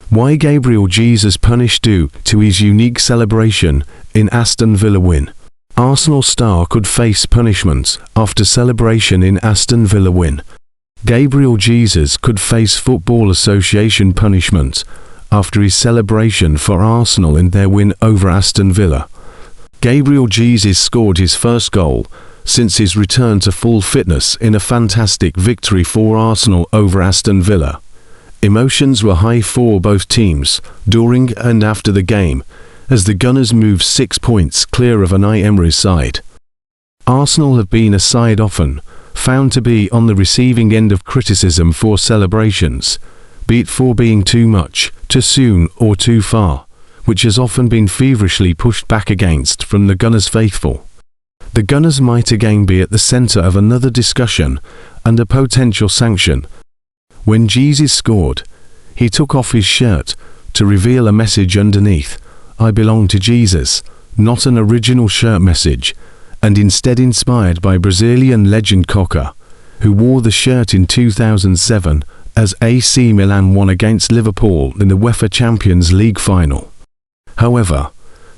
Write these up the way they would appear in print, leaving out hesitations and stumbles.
Why Gabriel Jesus punished due to his unique celebration in Aston Villa win. Arsenal star could face punishment after celebration in Aston Villa win. Gabriel Jesus could face Football Association punishment after his celebration for Arsenal in their win over Aston Villa. Gabriel Jesus scored his first goal since his return to full fitness in a fantastic victory for Arsenal over Aston Villa. Emotions were high for both teams during and after the game, as the Gunners moved 6 points clear of Unai Emery's side. Arsenal have been a side often found to be on the receiving end of criticism for celebrations, be it for being too much, too soon or too far, which has often been feverishly pushed back against from the Gunners faithful. The Gunners might again be at the centre of another discussion and a potential sanction. When Jesus scored, he took off his shirt to reveal a message underneath, "I belong to Jesus," not an original shirt message, and instead inspired by Brazilian legend Saka, who wore the shirt in 2007 as AC Milan won against Liverpool in the UEFA Champions League final. However,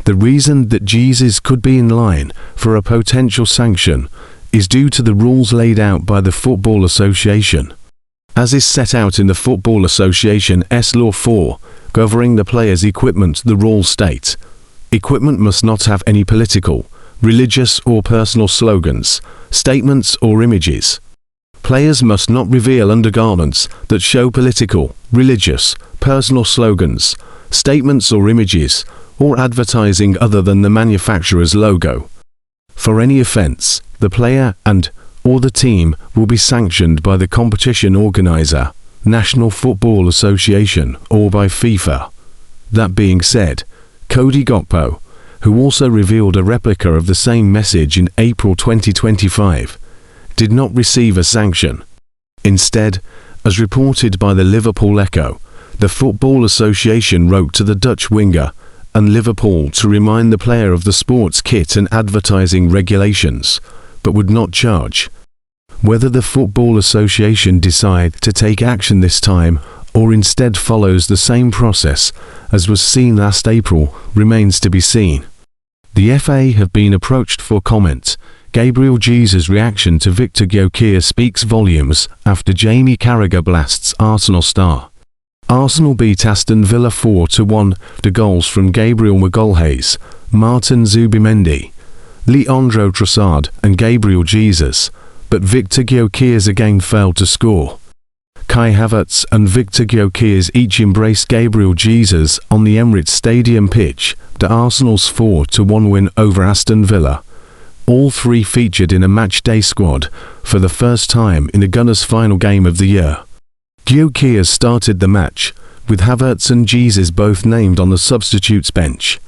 the reason that Jesus could be in line for a potential sanction is due to the rules laid out by the Football Association. As is set out in the Football Association's Law 4, governing the players' equipment, the rules state, equipment must not have any political, religious or personal slogans, statements or images. Players must not reveal undergarments that show political, religious, personal slogans, statements or images, or advertising other than the manufacturer's logo. For any offence, the player or the team will be sanctioned by the competition organiser, National Football Association, or by FIFA. That being said, Cody Gakpo, who also revealed a replica of the same message in April 2025, did not receive a sanction. Instead, as reported by the Liverpool Echo, the Football Association wrote to the Dutch winger and Liverpool to remind the player of the sports kit and advertising regulations, but would not charge. Whether the Football Association decide to take action this time or instead follows the same process as was seen last April remains to be seen. The FA have been approached for comment. Gabriel Jesus' reaction to Victor Gyökeres speaks volumes after Jamie Carragher blasts Arsenal star. Arsenal beat Aston Villa 4-1, the goals from Gabriel Magalhaes, Martin Zubimendi, Leandro Trossard and Gabriel Jesus, but Victor Gyökeres again failed to score. Kai Havertz and Victor Gyökeres each embraced Gabriel Jesus on the Emirates Stadium pitch, the Arsenal's 4-1 win over Aston Villa. All three featured in a match-day squad for the first time in the Gunners' final game of the year. Gyökeres started the match, with Havertz and Jesus both named on the substitutes bench.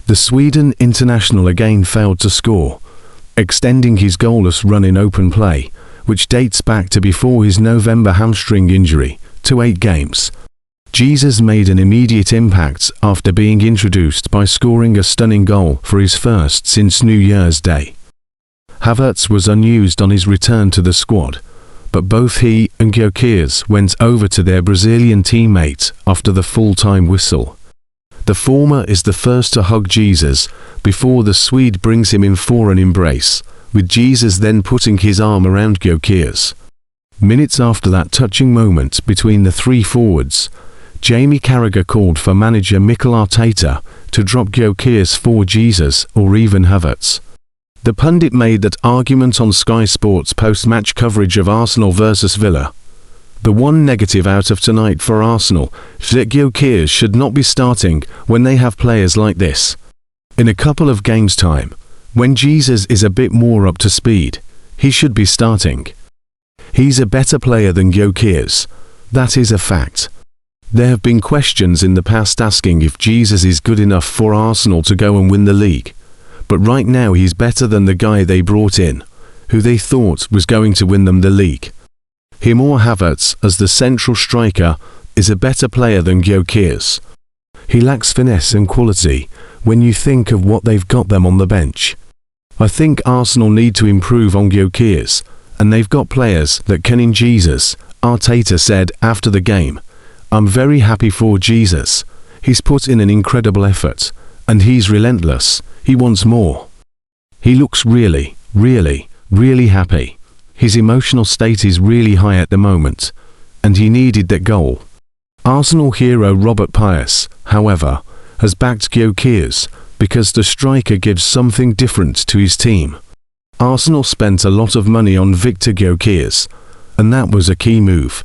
The Sweden international again failed to score, extending his goalless run in open play, which dates back to before his November hamstring injury, to 8 games. Jesus made an immediate impact after being introduced by scoring a stunning goal for his first since New Year's Day. Havertz was unused on his return to the squad, but both he and Gyökeres went over to their Brazilian teammate after the full-time whistle. The former is the first to hug Jesus before the Swede brings him in for an embrace, with Jesus then putting his arm around Gyökeres. Minutes after that touching moment between the three forwards, Jamie Carragher called for manager Mikel Arteta to drop Gyökeres for Jesus or even Havertz. The pundit made that argument on Sky Sports post-match coverage of Arsenal vs Villa. The one negative out of tonight for Arsenal is that Gyökeres should not be starting when they have players like this. In a couple of games' time, when Jesus is a bit more up to speed, he should be starting. He's a better player than Gyökeres. That is a fact. There have been questions in the past asking if Jesus is good enough for Arsenal to go and win the league. But right now he's better than the guy they brought in, who they thought was going to win them the league. Him or Havertz as the central striker is a better player than Gyökeres. He lacks finesse and quality when you think of what they've got them on the bench. I think Arsenal need to improve on Gyökeres, and they've got players that can in Jesus, Arteta said after the game. I'm very happy for Jesus. He's put in an incredible effort, and he's relentless. He wants more. He looks really, really, really happy. His emotional state is really high at the moment, and he needed that goal. Arsenal hero Robert Pius, however, has backed Gyökeres because the striker gives something different to his team. Arsenal spent a lot of money on Victor Gyökeres, and that was a key move.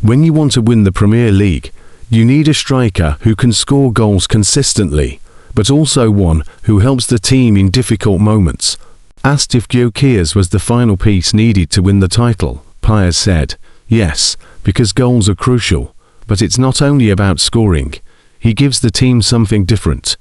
When you want to win the Premier League, you need a striker who can score goals consistently, but also one who helps the team in difficult moments. Asked if Gyökeres was the final piece needed to win the title, Pius said, "Yes, because goals are crucial, but it's not only about scoring. He gives the team something different.